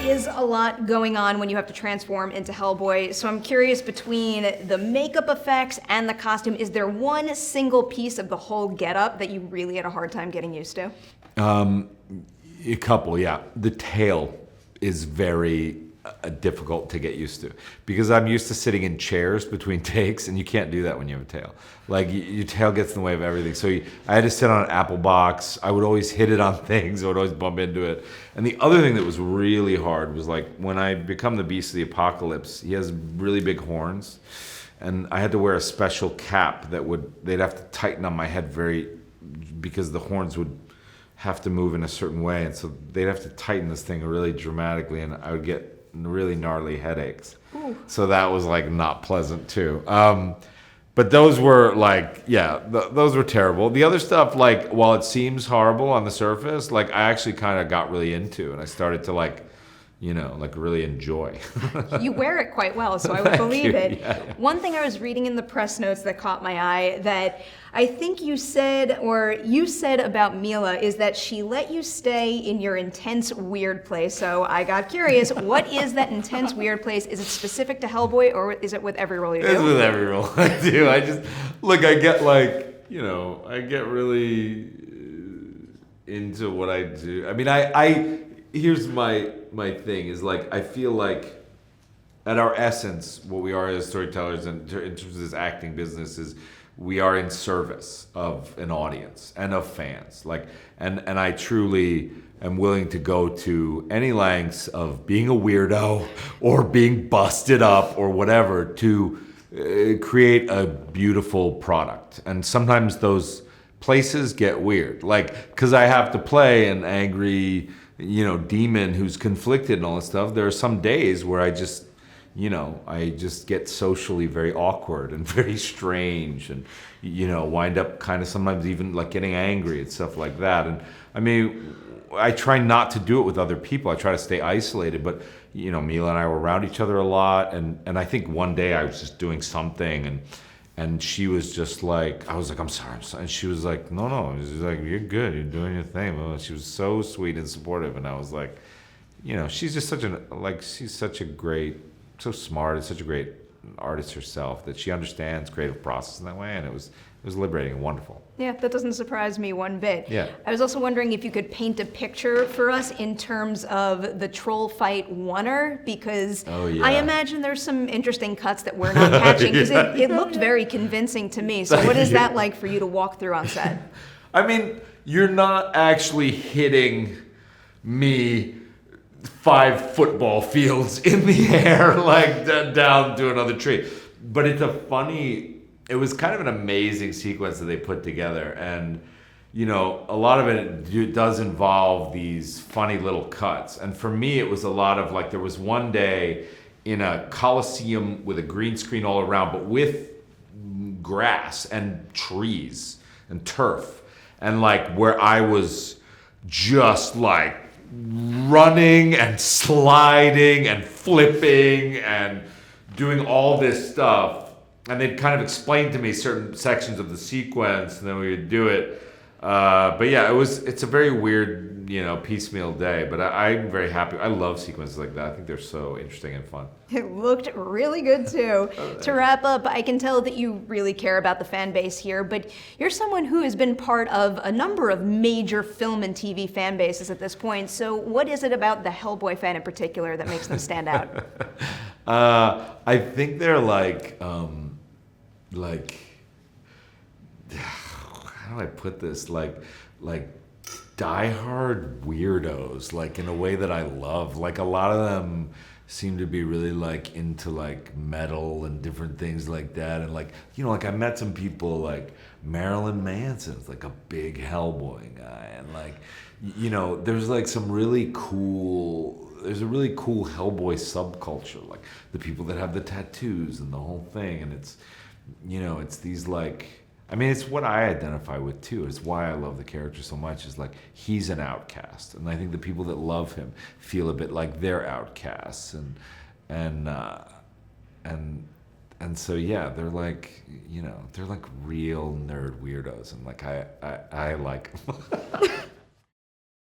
is a lot going on when you have to transform into Hellboy, so I'm curious, between the makeup effects and the costume, is there one single piece of the whole getup that you really had a hard time getting used to? A couple, yeah. The tail is very difficult to get used to because I'm used to sitting in chairs between takes, and you can't do that when you have a tail. Like, your tail gets in the way of everything. So I had to sit on an apple box. I would always hit it on things. I would always bump into it. And the other thing that was really hard was, like, when I become the Beast of the Apocalypse, he has really big horns, and I had to wear a special cap that they'd have to tighten on my head because the horns would have to move in a certain way, and so they'd have to tighten this thing really dramatically, and I would get really gnarly headaches. Ooh. So that was, like, not pleasant too. But those were, like, yeah, those were terrible. The other stuff, like, while it seems horrible on the surface, like, I actually kind of got really into, and I started to, like, really enjoy. You wear it quite well, so I would believe it. Yeah. One thing I was reading in the press notes that caught my eye that I think you said about Milla is that she let you stay in your intense weird place. So I got curious, what is that intense weird place? Is it specific to Hellboy, or is it with every role you do? It's with every role I do. I get, like, I get really into what I do. I mean, here's my thing is, like, I feel like at our essence, what we are as storytellers and in terms of this acting business is we are in service of an audience and of fans. Like, and I truly am willing to go to any lengths of being a weirdo or being busted up or whatever to create a beautiful product. And sometimes those places get weird, like, because I have to play an angry, demon who's conflicted and all this stuff. There are some days where I just get socially very awkward and very strange and, wind up kind of sometimes even, like, getting angry and stuff like that. And I mean, I try not to do it with other people. I try to stay isolated, but, Milla and I were around each other a lot. And I think one day I was just doing something and she was just like, I was like, I'm sorry. And she was like, no. She's like, you're good. You're doing your thing. Well, she was so sweet and supportive. And I was like, she's just she's such a great, so smart and such a great artist herself that she understands creative process in that way. And it was liberating and wonderful. Yeah, that doesn't surprise me one bit. Yeah. I was also wondering if you could paint a picture for us in terms of the troll fight oneer, because I imagine there's some interesting cuts that we're not catching, because it looked very convincing to me. So what is that like for you to walk through on set? I mean, you're not actually hitting me 5 football fields in the air, like down to another tree. But it was kind of an amazing sequence that they put together. And, a lot of it does involve these funny little cuts. And for me, it was a lot of, like, there was one day in a coliseum with a green screen all around, but with grass and trees and turf. And, like, where I was just, like, running and sliding and flipping and doing all this stuff. And they'd kind of explain to me certain sections of the sequence, and then we would do it. But yeah, it's a very weird, piecemeal day, but I'm very happy. I love sequences like that. I think they're so interesting and fun. It looked really good too. To wrap up, I can tell that you really care about the fan base here, but you're someone who has been part of a number of major film and TV fan bases at this point. So what is it about the Hellboy fan in particular that makes them stand out? I think they're like, how do I put this? Like diehard weirdos, like, in a way that I love. Like, a lot of them seem to be really, like, into, like, metal and different things like that. And, like, like, I met some people like Marilyn Manson's, like, a big Hellboy guy. And, like, there's, like, there's a really cool Hellboy subculture, like the people that have the tattoos and the whole thing. And it's, it's these, like, I mean, it's what I identify with too. It's why I love the character so much. Is, like, he's an outcast, and I think the people that love him feel a bit like they're outcasts, and so yeah, they're like, they're like real nerd weirdos, and, like, I like them.